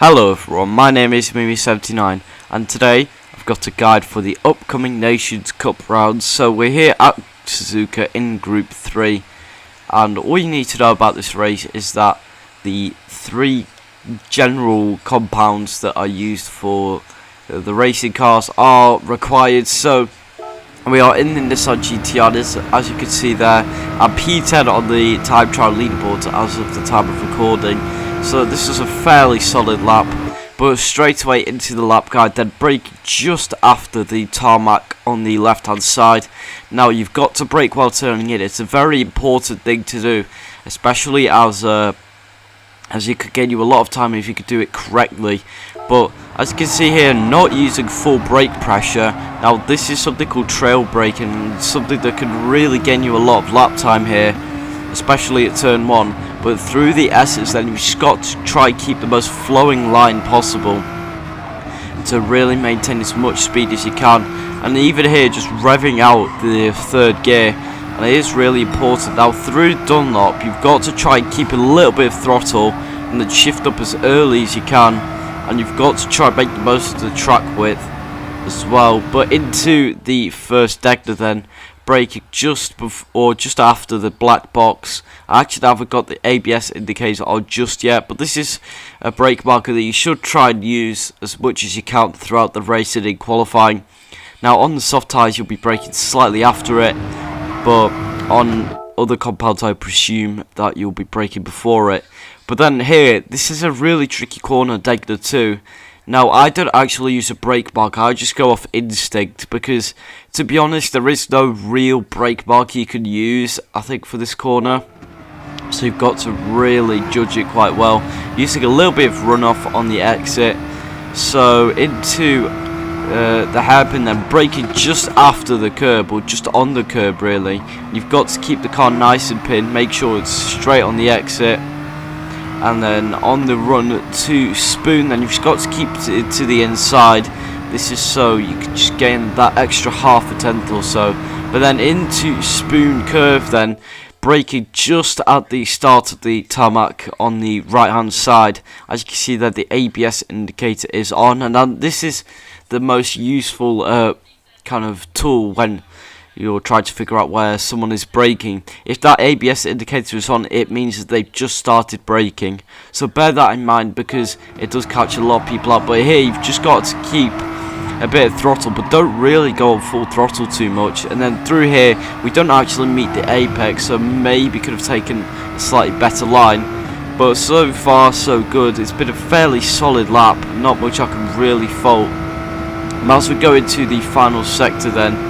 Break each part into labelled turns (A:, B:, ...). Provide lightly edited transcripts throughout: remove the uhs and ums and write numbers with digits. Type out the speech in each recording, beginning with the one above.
A: Hello everyone, my name is Mimi79 and today I've got a guide for the upcoming Nations Cup rounds. So we're here at Suzuka in Group 3 and all you need to know about this race is that the three general compounds that are used for the racing cars are required. So we are in the Nissan GTR, as you can see there, at P10 on the time trial leaderboard as of the time of recording. So this is a fairly solid lap, but straight away into the lap guide, then brake just after the tarmac on the left hand side. Now you've got to brake while turning in. It's a very important thing to do, especially as you could gain you a lot of time if you could do it correctly. But as you can see here, not using full brake pressure. Now this is something called trail braking, something that can really gain you a lot of lap time here, especially at turn 1. But through the S's, then you've just got to try and keep the most flowing line possible to really maintain as much speed as you can. And even here, just revving out the third gear, and it is really important. Now through Dunlop, you've got to try and keep a little bit of throttle and then shift up as early as you can, and you've got to try and make the most of the track width as well. But into the first sector then, braking just before or just after the black box. I actually haven't got the ABS indicator on just yet, but this is a brake marker that you should try and use as much as you can throughout the race and in qualifying. Now on the soft tyres you'll be braking slightly after it, but on other compounds I presume that you'll be braking before it. But then here, this is a really tricky corner, Degner 2. Now, I don't actually use a brake marker, I just go off instinct, because, to be honest, there is no real brake marker you can use, I think, for this corner. So you've got to really judge it quite well, using a little bit of runoff on the exit. So, into the hairpin, then braking just after the curb, or just on the curb, really. You've got to keep the car nice and pinned, make sure it's straight on the exit. And then on the run to spoon, then you've just got to keep it to the inside. This is so you can just gain that extra half a tenth or so. But then into spoon curve, then braking just at the start of the tarmac on the right hand side. As you can see there, the ABS indicator is on, and this is the most useful kind of tool when you're trying to figure out where someone is braking. If that ABS indicator is on, it means that they've just started braking. So bear that in mind, because it does catch a lot of people out. But here you've just got to keep a bit of throttle, but don't really go on full throttle too much. And then through here, we don't actually meet the apex, so maybe could have taken a slightly better line. But so far so good. It's been a fairly solid lap, not much I can really fault. And as we go into the final sector then,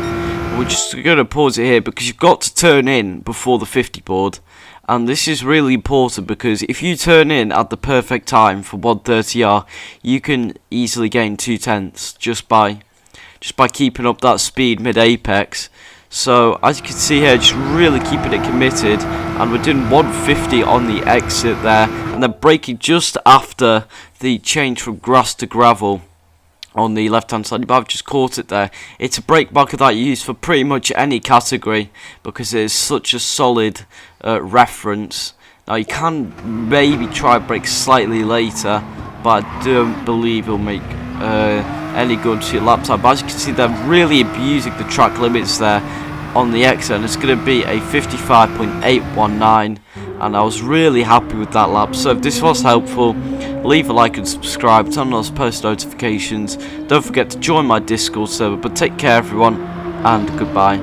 A: we're just going to pause it here because you've got to turn in before the 50 board, and this is really important because if you turn in at the perfect time for 130R, you can easily gain 2 tenths just by keeping up that speed mid-apex. So as you can see here, just really keeping it committed, and we're doing 150 on the exit there, and then braking just after the change from grass to gravel on the left hand side. But I've just caught it there. It's a brake marker that you use for pretty much any category because it is such a solid reference. Now you can maybe try brake slightly later, but I don't believe it'll make any good to your lap time. But as you can see, they're really abusing the track limits there on the exit, and it's going to be a 55.819, and I was really happy with that lap. So if this was helpful, leave a like and subscribe, turn on those post notifications, don't forget to join my Discord server. But take care everyone, and goodbye.